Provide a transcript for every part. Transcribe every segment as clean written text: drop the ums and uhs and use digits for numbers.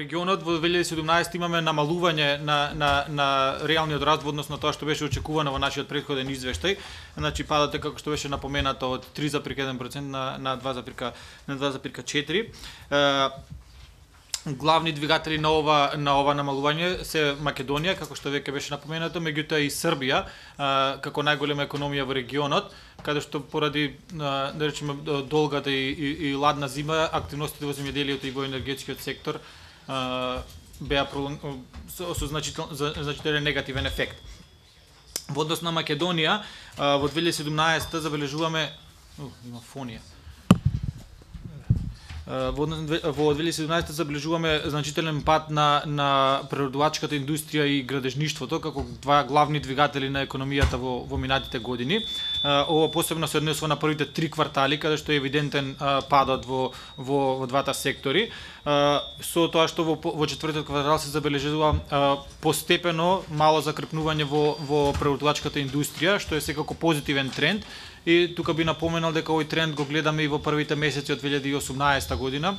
регионот во 2017 имаме намалување на реалниот раст во однос на тоа што беше очекувано во нашиот претходен извештај. Значи падот е како што беше напоменато од 3,1% на 2,4%. Главни двигатели на ова намалување се Македонија, како што веќе беше напоменато, меѓутоа и Србија како најголема економија во регионот, каде што поради да речеме долгата и ладна зима, активностите во земјоделието и во енергетскиот сектор беа со значителен негативен ефект. Во однос на Македонија во 2017 забележуваме има фонија. Во 2017 забележуваме значителен пад на преработвачката индустрија и градежништвото како два главни двигатели на економијата во минатите години. Ова посебно се однесува на првите 3 квартали, каде што е евидентен падот во двата сектори. Со тоа што во четвртиот квартал се забележува постепено мало закрепнување во преработвачката индустрија, што е секако позитивен тренд. И тука би напоменал дека овој тренд го гледаме и во првите месеци од 2018 година,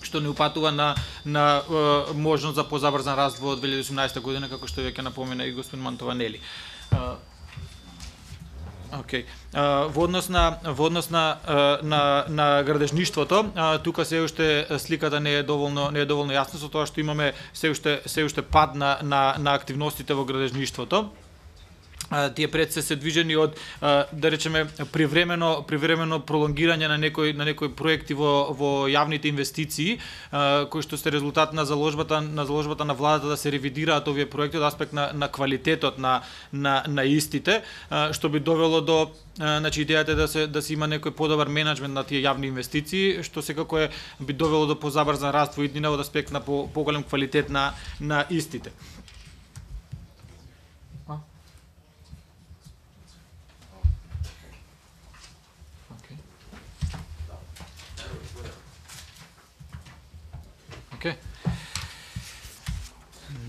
што не упатува на можност за позабрзан раст во 2018 година, како што веќе напомена и господин Мантованели. Во однос на градежништвото, тука се уште сликата не е доволно јасна, со тоа што имаме се уште пад на активностите во градежништвото. Тие пред се движени од да речеме привремено пролонгирање на некои проекти во јавните инвестиции, кои што се резултат на заложбата на владата да се ревидираат овие проекти од аспект на квалитетот на истите, што би довело до значи идејата е да се има некој подобар менеджмент на тие јавни инвестиции, што секако би довело до позабрзан раст во иднина од аспект на поголем квалитет на истите.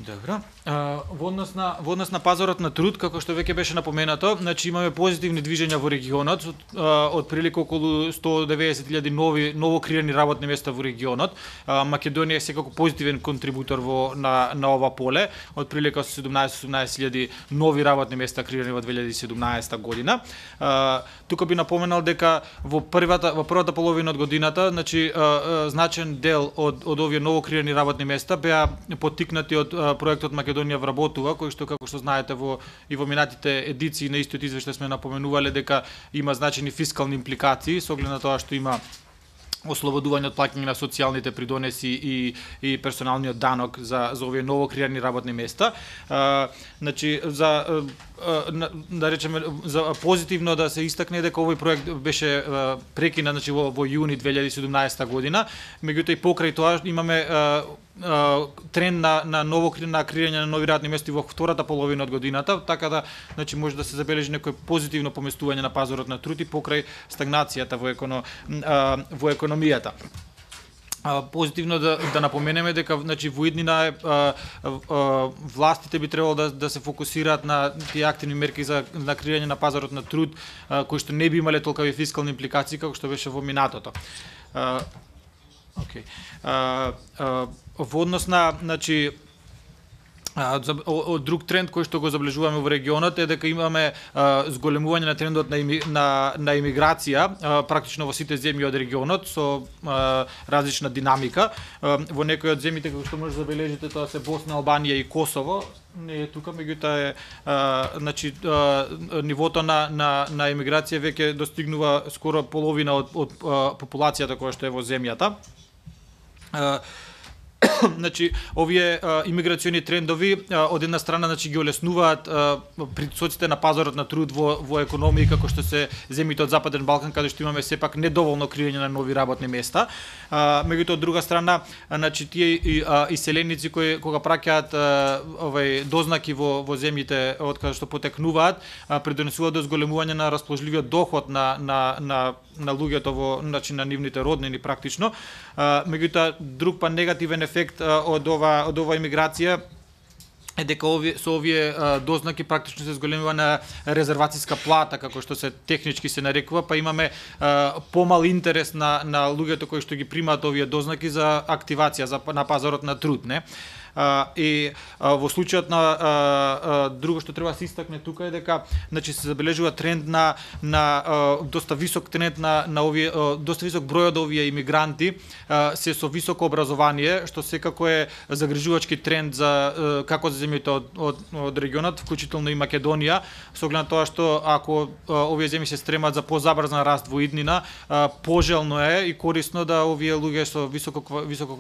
Добро. Во однос на пазарот на труд, како што веќе беше напоменато, значи имаме позитивни движења во регионот, од прилика околу 190.000 ново креирани работни места во регионот. Македонија е секако позитивен контрибутор на ова поле, од прилика со 17.000 нови работни места креирани во 2017 година. Тука би напоменал дека во првата половина од годината, значи значен дел од овие ново креирани работни места беа поттикнати од проектот Македонија вработува, кој што како што знаете во минатите едиции на истиот извештај сме напоменувале дека има значени фискални импликации со оглед на тоа што има ослободување од плаќање на социјалните придонеси и персоналниот данок за овие ново креирани работни места. Значи да речеме за позитивно да се истакне дека овој проект беше прекинат значи во јуни 2017 година, меѓутоа и покрај тоа имаме тренд на креирање на нови работни места во втората половина од годината, така да значи може да се забележи некој позитивно поместување на пазарот на труд и покрај стагнацијата во економијата. Позитивно да напоменеме дека значи во иднина властите би требало да се фокусираат на тие активни мерки за креирање на пазарот на труд кои што не би имале толкави фискални импликации како што беше во минатото. Во однос на значи друг тренд кој што го забележуваме во регионот е дека имаме зголемување на трендот на имиграција практично во сите земји од регионот со различна динамика. Во некои од земјите како што може да забележите тоа се Босна, Албанија и Косово. Не е тука, меѓутоа е значи нивото на имиграција веќе достигнува скоро половина од популацијата која што е во земјата. Значи овие имиграциони трендови од една страна значи ги олеснуваат притоците на пазарот на труд во економии како што се земјите од Западен Балкан, каде што имаме сепак недоволно креирање на нови работни места. Меѓутоа од друга страна значи тие иселеници кои кога праќаат дознаки во земјите од каде што потекнуваат, придонесуваат до зголемување на расположливиот доход на луѓето значи на нивните роднини практично. Меѓутоа друг негативен ефект од ова имиграција е дека со овие дознаки практично се зголемува на резервацијска плата, како што се технички се нарекува, па имаме помал интерес на луѓето кои што ги примаат овие дознаки за активација на пазарот на труд, не? И во случајот на друго што треба да се истакне тука е дека значи се забележува тренд на доста висок тренд на овие доста висок број од овие имигранти се со високо образование, што секако е загрижувачки тренд за како за земјите од регионот, вклучително и Македонија, со оглед на тоа што ако овие земји се стремат за позабрзан раст во иднина, пожелно е и корисно да овие луѓе со високо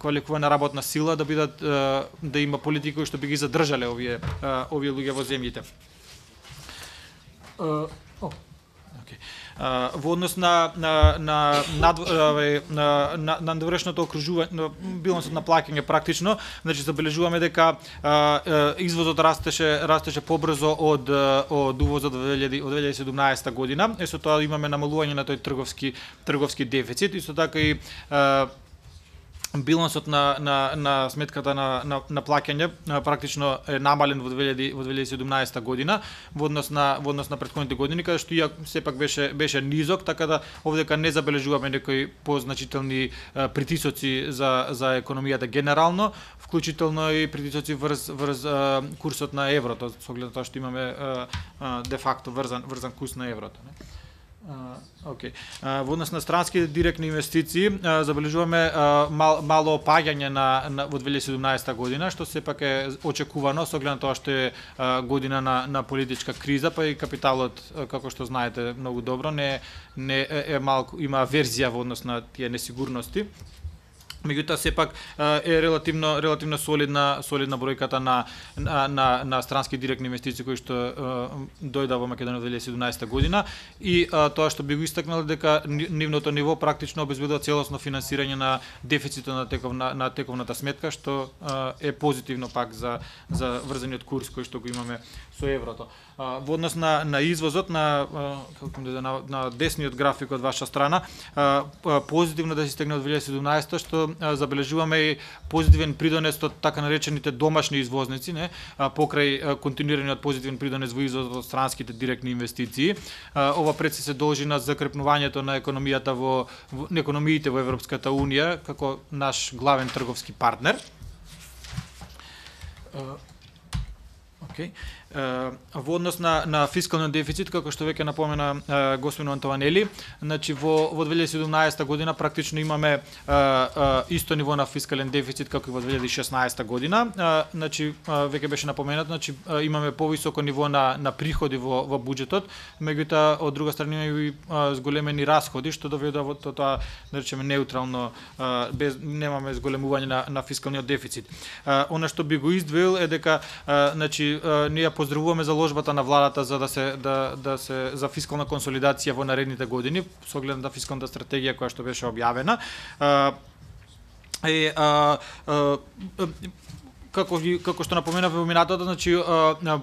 квалификувана работна сила да бидат да има политики кои што би ги задржале овие луѓе во земјите. Во однос на надвршното окружување, билансот на плаќање практично, значи забележуваме дека извозот растеше побрзо од увозот во 2017 година, и со тоа имаме намалување на тој трговски дефицит, исто така и билансот на сметката на плаќање практично е намален во 2017 година во однос на претходните години, каде што сепак беше низок, така да овдека не забележуваме некои позначителни притисоци за економијата генерално, вклучително и притисоци врз курсот на еврото, со оглед на тоа што имаме де факто врзан курс на еврото, не? Во однос на странски директни инвестиции забележуваме мало опаѓање во 2017 година, што сепак е очекувано со оглед на тоа што е година на политичка криза, па и капиталот, како што знаете многу добро, не е малку, има верзија во однос на тие несигурности. Меѓутоа сепак е релативно солидна бројката на странски директни инвестиции кои што дојда во Македонија во 2017 година, и тоа што би го истакнал дека нивното ниво практично обезбедува целосно финансирање на дефицитот на тековната сметка, што е позитивно пак за врзаниот курс кој што го имаме со еврото. Во однос на извозот на десниот график од ваша страна, позитивно да се стегне од 2017 што забележуваме и позитивен придонес од така наречените домашни извозници, не, покрај континуираниот позитивен придонес во извозот од странските директни инвестиции. Ова пред се должи на закрепнувањето на економиите во Европската унија како наш главен трговски партнер. Во однос на фискалниот дефицит, како што веќе напомена господин Антованели, значи во 2017 година практично имаме исто ниво на фискален дефицит како и во 2016 година. Значи веќе беше напоменато, значи имаме повисоко ниво на приходи во буџетот, меѓутоа од друга страна имаме и зголемени расходи, што доведува во тоа да речеме неутрално, немаме зголемување на фискалниот дефицит. Она што би го издвоил е дека значи ние поздравуваме заложбата на владата за фискална консолидација во наредните години, со оглед на фискалната стратегија која што беше објавена. Како што напоменав во минатото, значи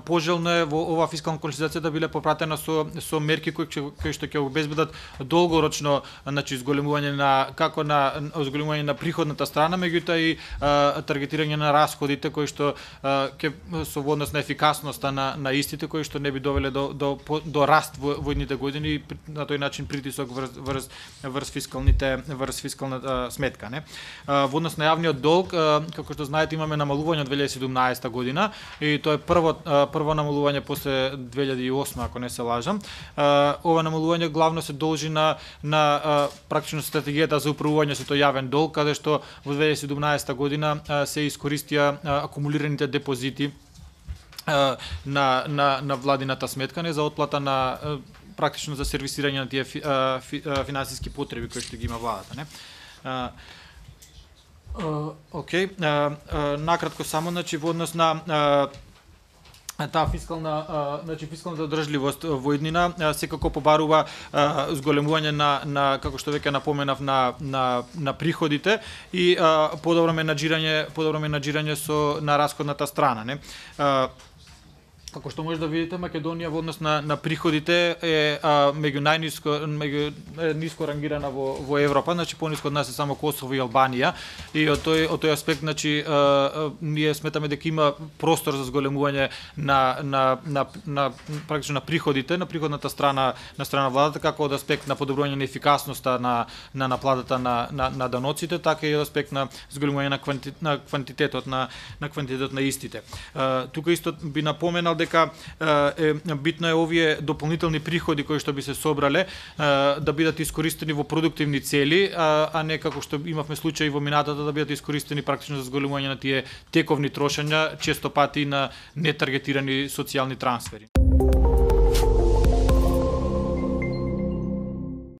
пожелно е во ова фискална консолидација да биле попратена со мерки кои што ќе обезбедат долгорочно, значи зголемување на приходната страна, меѓутоа и таргетирање на расходите кои што ќе со однос на ефикасноста на истите, кои што не би довеле до раст во идните години и на тој начин притисок врз фискалната сметка, не? Во однос на јавниот долг, како што знаете, имаме намалување од 2017 година и тоа е прво намалување после 2008, ако не се лажам. Ова намалување главно се должи на практично стратегијата за управување со тој јавен долг, каде што во 2017 година се искористија акумулираните депозити на владината сметка за отплата на практично за сервисирање на тие финансиски потреби кои што ги има владата, не? Накратко само, значи во однос на таа фискалната одржливост во иднина секако побарува зголемување на како што веќе напоменав на приходите и подобро менаџирање на расходната страна, не? Како што може да видите, Македонија во однос на приходите е ниско рангирана во Европа, значи пониско од нас е само Косово и Албанија, и од тој аспект, значи ние сметаме дека има простор за зголемување на практично на приходите, на приходната страна на владата, како од аспект на подобрување на ефикасноста на наплатата на даноците, така и од аспект на зголемување на квантитетот на истите. Тука исто би напоменал дека битно е овие дополнителни приходи кои што би се собрале да бидат искористени во продуктивни цели, а не како што имавме случаи во минатата да бидат искористени практично за зголемување на тие тековни трошења, често пати на нетаргетирани социјални трансфери.